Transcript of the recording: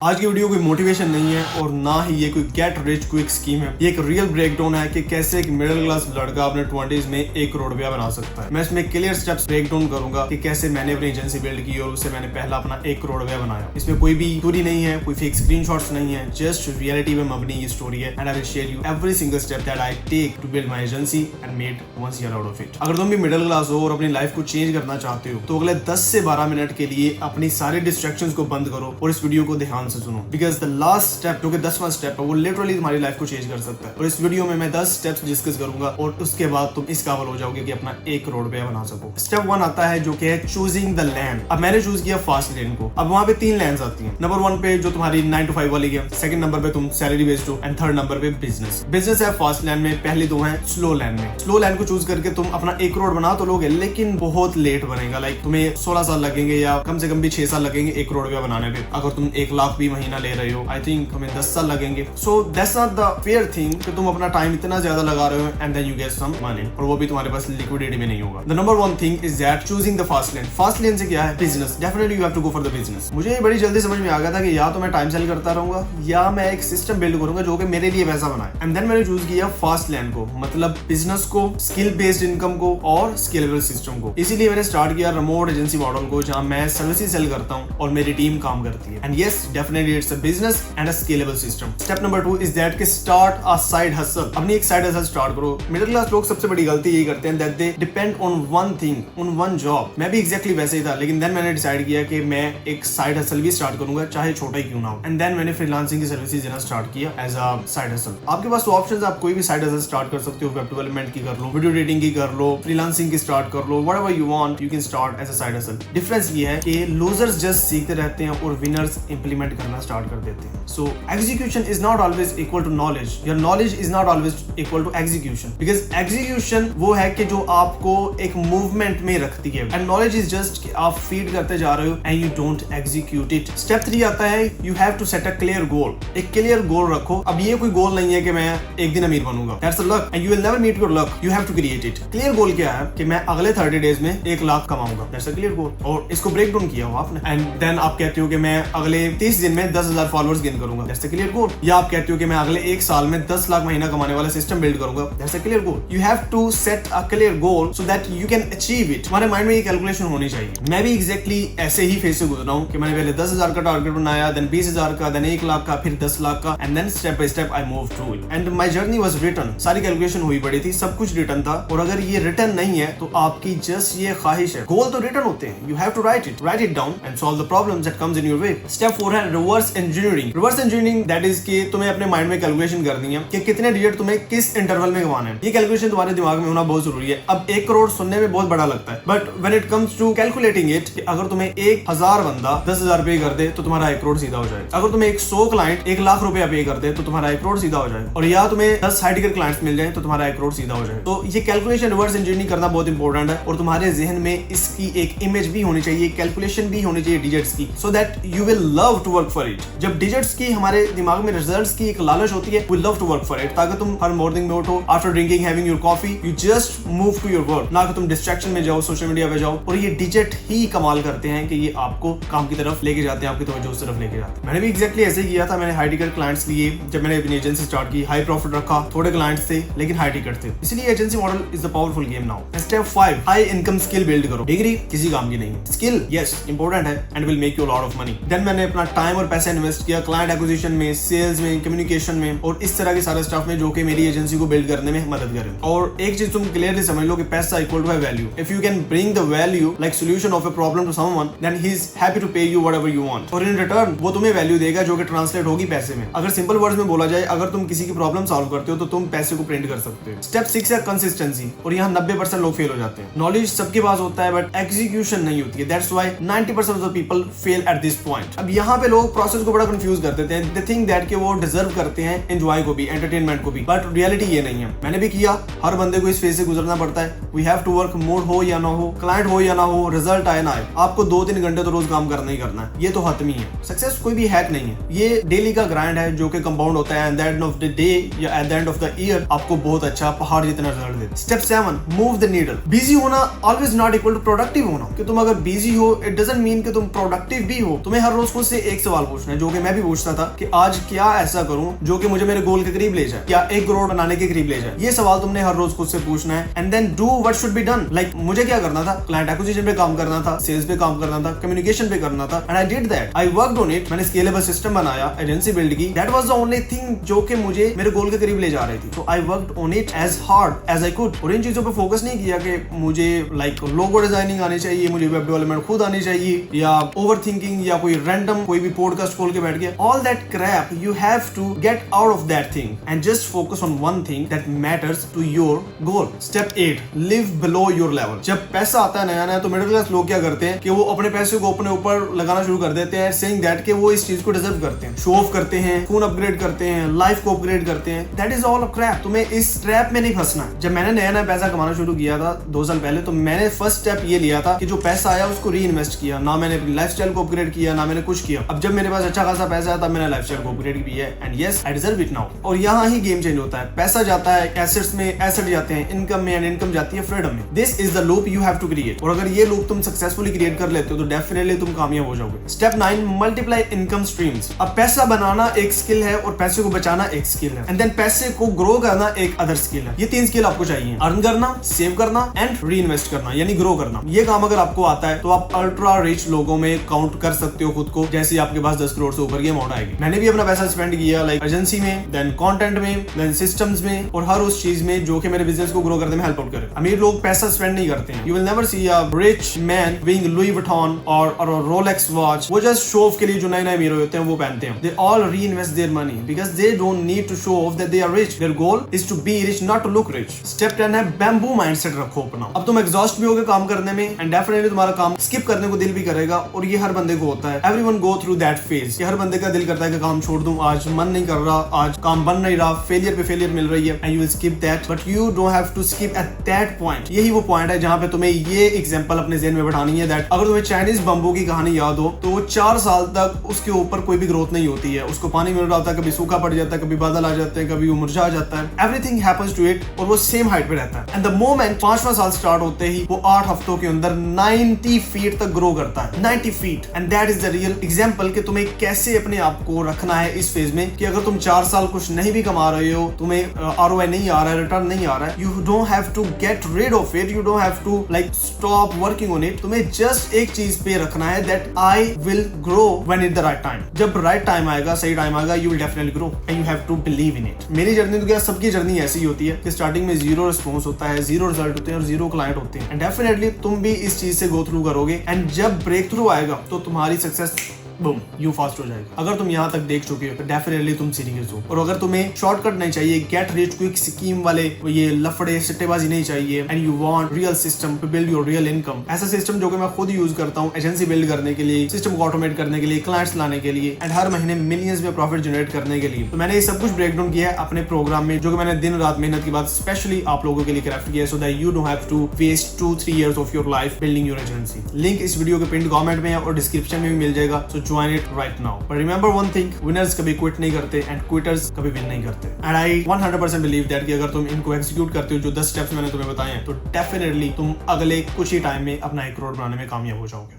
आज की वीडियो कोई मोटिवेशन नहीं है और ना ही ये कोई गेट रिच क्विक स्कीम है। ये एक रियल ब्रेकडाउन है कि कैसे एक मिडिल क्लास लड़का अपने 20s में 1 करोड़ रुपया बना सकता है। मैं इसमें क्लियर स्टेप्स ब्रेकडाउन करूंगा कि कैसे मैंने अपनी एजेंसी बिल्ड की और उससे मैंने पहला अपना 1 करोड़ रुपया बनाया। इसमें कोई भी स्टोरी नहीं है, कोई फेक स्क्रीनशॉट्स नहीं है, जस्ट रियलिटी में मबनी ये स्टोरी है and I will share you every single step that I take to build my agency and made 1 year out of it. अगर तुम भी मिडिल क्लास हो और अपनी लाइफ को चेंज करना चाहते हो तो अगले 10 से 12 मिनट के लिए अपनी सारी डिस्ट्रैक्शंस को बंद करो और इस वीडियो को ध्यान से सुनो, बिकॉज लास्ट स्टेप जो कि 10वां स्टेप है वो लिटरली तुम्हारी लाइफ को चेंज कर सकता है। और इस वीडियो में मैं 10 स्टेप्स डिस्कस करूंगा और उसके बाद तुम इस काबिल हो जाओगे कि अपना 1 करोड़ रुपया बना सको। स्टेप 1 आता है जो कि है चूजिंग द लैंड। अब मैंने चूज किया फास्ट लेन को। अब वहां पे 3 लैंड्स आती हैं। नंबर 1 पे जो तुम्हारी 9 to 5 वाली है, सेकंड नंबर पे तुम सैलरी बेस्ड हो एंड थर्ड नंबर पे बिजनेस। बिजनेस है फास्ट लैंड में, पहले 2 हैं स्लो लैंड में। स्लो लैंड को चूज करके तुम अपना 1 करोड़ बना तो लोगे, लेकिन बहुत लेट बनेगा। लाइक तुम्हें 16 साल लगेंगे या कम से कम भी 6 साल लगेंगे 1 करोड़ रुपया बनाने पे। अगर तुम 1 लाख भी महीना ले रहे हो, आई थिंक तुम्हें 10 साल लगेंगे। So that's not the fair thing कि तुम अपना टाइम इतना ज्यादा लगा रहे हो and then you get some money, और वो भी तुम्हारे पास लिक्विडिटी में नहीं होगा। The number 1 thing is that choosing the fast lane. Fast lane से क्या है? Business. Definitely you have to go for the business. मुझे ये बड़ी जल्दी समझ में आ गया था कि या तो मैं टाइम सेल करता रहूंगा या मैं एक सिस्टम बिल्ड करूंगा जो कि मेरे लिए पैसा बनाए। एंड देन मैंने चूज किया फास्ट लेन को, मतलब बिजनेस को, स्किल बेस्ड इनकम को और स्केलेबल सिस्टम को। इसीलिए मैंने स्टार्ट किया रिमोट एजेंसी मॉडल को, जहां मैं सर्विसेज सेल करता हूं और मेरी टीम काम करती है। And yes, definitely it's a business and a scalable system. Step number 2 is that कि स्टार्ट अ साइड हसल। अपनी एक साइड हसल स्टार्ट करो। मिडिल क्लास लोग सबसे बड़ी गलती यही करते हैं that they depend on one thing, on one job. मैं भी एग्जैक्टली वैसे ही था, लेकिन देन मैंने डिसाइड किया कि मैं एक साइड हसल भी स्टार्ट करूंगा, चाहे छोटा ही क्यों ना हो। एंड देन मैंने फ्रीलांसिंग की सर्विसेज देना स्टार्ट किया एज अ साइड हसल। आपके पास ऑप्शंस, आप कोई भी साइड हसल स्टार्ट कर सकते हो। वेब डेवलपमेंट की कर लो, वीडियो एडिटिंग की कर लो, फ्रीलांसिंग की स्टार्ट कर लो, whatever you want you can start as a side hustle. Difference ये है कि लूजर्स जस्ट सीखते रहते हैं और विनर्स इंप्लीमेंट करना स्टार्ट कर देते हैं। So execution is not always equal to knowledge. Your knowledge is not always equal to execution, because execution वो है कि जो आपको एक मूवमेंट में रखती है एंड नॉलेज इज जस्ट कि आप फीड करते जा रहे हो and you don't execute it. Step 3 आता है you have to set a clear goal. एक क्लियर गोल रखो। अब ये कोई गोल नहीं है कि मैं एक दिन अमीर बनूंगा, that's a luck and you will never meet your luck, you have to create it. Clear goal क्या है कि मैं अगले 30 डेज में 1 लाख कमाऊंगा, दैट्स अ क्लियर गोल। और इसको ब्रेक डाउन किया हो आपने एंड देन आप कहते हो कि मैं अगले 30 दिन में 10,000 फॉलोअर्स गेन करूंगा, दैट्स अ क्लियर गोल। या आप कहते हो कि मैं अगले 1 साल में 10 लाख महीना कमाने वाला सिस्टम बिल्ड करूंगा, that's a clear goal. You have to set a clear goal so that you can achieve it. हमारे माइंड में ये कैलकुलेशन होनी चाहिए। मैं भी एग्जैक्टली ऐसे ही फेज से गुजरा हूं कि मैंने पहले 10,000 का टारगेट बनाया, देन 20,000 का, देन 1 लाख का, फिर 10 लाख का, and then step by step I move through it and my journey was written. सारी कैलकुलेशन हुई पड़ी थी, सब कुछ रिटन था। और अगर ये रिटन नहीं है तो आपकी जस्ट ये ख्वाहिश है। गोल तो रिटन होते हैं, you have to write it down and solve the problems that comes in your way. Step 4 है reverse engineering. Reverse engineering that is कि तुम्हें अपने माइंड में कैलकुलेशन करनी है कि कितने डिजिट तुम्हें किस इंटरवल में कमाने हैं। ये कैलकुलेशन तुम्हारे दिमाग में होना बहुत जरूरी है। अब 1 करोड़ सुनने में बहुत बड़ा लगता है, but when it comes to calculating it, अगर तुम्हें 1000 बंदा 10,000 पे कर दे तो तुम्हारा 1 करोड़ सीधा हो जाएगा। अगर तुम्हें 100 क्लाइंट 1 लाख रुपया पे कर दे तो तुम्हारा 1 करोड़ सीधा हो जाएगा। और या तुम्हें 10 हाई टिकट क्लाइंट्स मिल जाए तो तुम्हारा 1 करोड़ सीधा हो जाएगा। तो ये कैलकुलेशन रिवर्स इंजीनियरिंग करना बहुत इंपॉर्टेंट है और तुम्हारे जहन में इसकी एक इमेज भी होनी चाहिए, कैलकुलेशन भी होनी चाहिए डिजिट्स की, so that you will love to work for it. जब डिजिट्स की हमारे दिमाग में रिजल्ट्स की एक लालच होती है, we love to work for it, ताकि तुम हर मॉर्निंग में उठो, after drinking having your coffee you just move to your work, ना कि तुम डिस्ट्रैक्शन में जाओ, सोशल मीडिया पे जाओ। और ये डिजिट ही कमाल करते हैं कि ये आपको काम की तरफ लेके जाते हैं, आपकी तवज्जो उस तरफ लेके जाते हैं। मैंने भी एग्जैक्टली ऐसे ही किया था। मैंने हाई टिकट क्लाइंट्स लिए जब मैंने अपनी एजेंसी स्टार्ट की, हाई प्रॉफिट रखा, थोड़े क्लाइंट्स थे लेकिन हाई टिकट थे, इसलिए agency model is the powerful game now. Step 5 high income skill build करो। डिग्री किसी काम की नहीं है, स्किल यस इंपॉर्टेंट है and will make you lot of money. Then मैंने अपना टाइम और पैसा इन्वेस्ट किया क्लाइंट एक्विजिशन में, सेल्स में, कम्युनिकेशन में और इस तरह के सारे स्टाफ में जो कि मेरी एजेंसी को बिल्ड करने में मदद करें। और एक चीज तुम क्लियरली समझ लो कि पैसा equal to value. If you can bring the value like solution of a problem to someone, then he is happy to pay you whatever you want, और इन रिटर्न वो तुम्हें वैल्यू देगा जो कि ट्रांसलेट होगी पैसे में। अगर सिंपल वर्ड्स में बोला जाए, अगर तुम किसी की प्रॉब्लम सॉल्व करते हो तो तुम पैसे को प्रिंट कर सकते हो। स्टेप 6 है कंसिस्टेंसी, और यहाँ 90% लोग फेल हो जाते हैं। नॉलेज सबके पास होता है बट एग्जीक्यूशन नहीं होती है, that's why 90% of the people fail at this point. अब यहाँ पे लोग प्रोसेस को बड़ा कंफ्यूज कर देते हैं। दे थिंक दैट कि वो डिजर्व करते हैं एंजॉय को भी, एंटरटेनमेंट को भी, बट रियलिटी ये नहीं है। मैंने भी किया, हर बंदे को इस फेज से गुजरना पड़ता है। We have to work, mood हो या ना हो, क्लाइंट हो या ना हो, रिजल्ट आए ना आए, आपको 2-3 घंटे तो रोज काम करना ही करना है। ये तो हतमी है। सक्सेस कोई भी हैक नहीं है, ये डेली का ग्राइंड है जो कि कंपाउंड होता है and at the end of the day या at the end of the year आपको बहुत अच्छा पहाड़ जितना रिजल्ट देता है। Step 7 move the needle. Busy होना always not equal to productive होना। कि तुम अगर बिजी हो इट डजंट मीन कि तुम प्रोडक्टिव भी हो। तुम्हें हर रोज खुद से एक सवाल पूछना है जो कि मैं भी पूछता था कि आज क्या ऐसा करूं जो कि मुझे मेरे गोल के करीब ले जाए, क्या 1 करोड़ बनाने के करीब ले जाए। ये सवाल तुमने हर रोज खुद से पूछना है and then do what should be done. Like मुझे क्या करना था, क्लाइंट एक्विजिशन पे काम करना था, सेल्स पे काम करना था, कम्युनिकेशन पे करना था, and I did that. I worked on it. मैंने स्केलेबल सिस्टम बनाया, एजेंसी बिल्ड की। That was the only thing जो कि मुझे मेरे गोल के करीब ले जा रही थी। So I worked on it as hard as I could. और इन चीजों पे फोकस नहीं किया कि मुझे लाइक लोगो डिजाइनिंग आनी चाहिए, मुझे वेब डेवलपमेंट खुद आनी चाहिए, या ओवर थिंकिंग, या कोई रैंडम कोई भी पॉडकास्ट खोल के बैठ गया। All that crap you have to get out of that thing and just focus on one thing that matters to your goal. Step 8, live below your level. जब पैसा आता है नया नया तो मिडिल क्लास लोग क्या करते हैं कि वो अपने पैसे को अपने ऊपर लगाना शुरू कर देते हैं, सेइंग दैट कि वो इस चीज को डिजर्व करते हैं, शो ऑफ करते हैं, फोन अपग्रेड करते हैं, लाइफ को अपग्रेड करते हैं। That is all a crap. तुम्हें इस ट्रैप में नहीं फंसना। जब मैंने नया नया पैसा कमाना शुरू किया था 2 साल पहले, तो मैंने फर्स्ट स्टेप ये लिया था कि जो पैसा आया उसको री इन्वेस्ट किया। ना मैंने अपनी लाइफस्टाइल को अपग्रेड किया, ना मैंने कुछ किया। अब जब मेरे पास अच्छा खासा पैसा है तब मैंने लाइफस्टाइल को अपग्रेड किया है and yes I deserve it now. और यहाँ ही गेम चेंज होता है। पैसा जाता है एसेट्स में, एसेट जाते हैं इनकम में, एंड इनकम जाती है फ्रीडम में। This is the loop you have to create. और अगर ये लूप तुम सक्सेसफुली क्रिएट कर लेते हो तो डेफिनेटली तुम कामयाब हो जाओगे। Step 9, multiply income streams. अब पैसा बनाना एक स्किल है और पैसे को बचाना एक स्किल है, एंड देन पैसे को ग्रो करना एक अदर स्किल है। ये 3 स्किल आपको चाहिए, अर्न करना, सेव करना एंड री इन्वेस्ट करना, यानी ग्रो करना। ये काम अगर आपको आता है तो आप अल्ट्रा रिच लोगों में काउंट कर सकते हो खुद को, जैसे आपके पास 10 करोड़ से ऊपर की अमाउंट आएगी। मैंने भी अपना पैसा स्पेंड किया लाइक एजेंसी में, देन कंटेंट में, देन सिस्टम्स में, और हर उस चीज में जो कि मेरे बिजनेस को ग्रो करने में हेल्प आउट करे। अमीर लोग पैसा स्पेंड नहीं करते हैं। You will never see a rich man being Louis Vuitton और रोलेक्स वॉच। वो जस्ट शो ऑफ के लिए जो नए नए अमीर होते हैं वो पहनते हैं। They all reinvest their money because they don't need to show off that they are rich. Their goal is to be rich, not to look rich. Step 10 है बैम्बू माइंडसेट रखो अपना। अब तुम एग्जॉस्ट भी होगे काम करने में एंड डेफिनेटली तुम्हारा काम स्किप करने को दिल भी करेगा, और ये हर बंदे को होता है। Everyone go through that phase. हर बंदे का दिल करता है कि काम छोड़ दूं, आज मन नहीं कर रहा, आज काम बन नहीं रहा, फेलियर पे फेलियर मिल रही है, and you will skip that. But you don't have to skip at that point. यही वो पॉइंट है जहां पे तुम्हें ये एग्जांपल अपने ज़हन में बैठानी है दैट अगर तुम्हें चाइनीज बम्बू की कहानी याद हो तो वो 4 साल तक उसके ऊपर कोई भी ग्रोथ नहीं होती है। उसको पानी मिल रहा होता है, कभी सूखा पड़ जाता है, कभी बादल आ जाते हैं, कभी वो मुरझा जाता है। एवरीथिंग हैपेंस टू इट, और वो सेम हाइट पे रहता है। एंड द मोमेंट 5वां साल स्टार्ट होते ही वो 8 हफ्तों के अंदर 90 फीट तक ग्रो करता है। 90 feet. And that is the real example कि तुम्हें कैसे अपने आप को रखना है इस फेज में कि अगर तुम 4 साल कुछ नहीं भी कमा रहे हो, तुम्हें ROI नहीं आ रहा है, रिटर्न नहीं आ रहा है, you don't have to get rid of it, you don't have to like stop working on it. तुम्हें जस्ट एक चीज पे रखना है that I will grow when it the right time. जब राइट टाइम आएगा, सही टाइम आएगा, you will definitely grow and you have to believe in it. मेरी जर्नी तो क्या, सबकी जर्नी ऐसी ही होती है कि स्टार्टिंग में 0 रिस्पॉन्स होता है, 0 रिजल्ट होते हैं और 0 क्लाइंट होते हैं, एंड डेफिनेटली तुम भी इस चीज से गो थ्रू करोगे, एंड जब ब्रेक थ्रू आएगा तो तुम्हारी सक्सेस बूम यू फास्ट हो जाएगा। अगर तुम यहाँ तक देख चुके हो तो डेफिनेटली तुम सीरियस हो। और अगर तुम्हें शॉर्टकट नहीं चाहिए, गेट रिच क्विक स्कीम वाले ये लफड़े सट्टेबाजी नहीं चाहिए, and you want real system to build your real income, ऐसा सिस्टम जो कि मैं खुद यूज करता हूँ एजेंसी बिल्ड करने के लिए, सिस्टम को ऑटोमेट करने के लिए, क्लाइंट्स लाने के लिए, एंड हर महीने मिलियंस में प्रॉफिट जनरेट करने के लिए, तो मैंने ये सब कुछ ब्रेक डाउन किया है अपने प्रोग्राम में, जो कि मैंने दिन रात मेहनत के बाद स्पेशली आप लोगों के लिए क्राफ्ट किया है, so that you don't have to waste 2-3 years of your life building your agency. Link इस वीडियो के पिन कमेंट में है और डिस्क्रिप्शन में भी मिल जाएगा, so join it right now. But remember one thing, winners कभी quit नहीं करते and quitters कभी win नहीं करते। And I 100% believe that कि अगर तुम इनको execute करते हो, जो 10 steps मैंने तुम्हें बताए हैं, तो definitely तुम अगले कुछ ही टाइम में अपना 1 करोड़ बनाने में कामयाब हो जाओगे।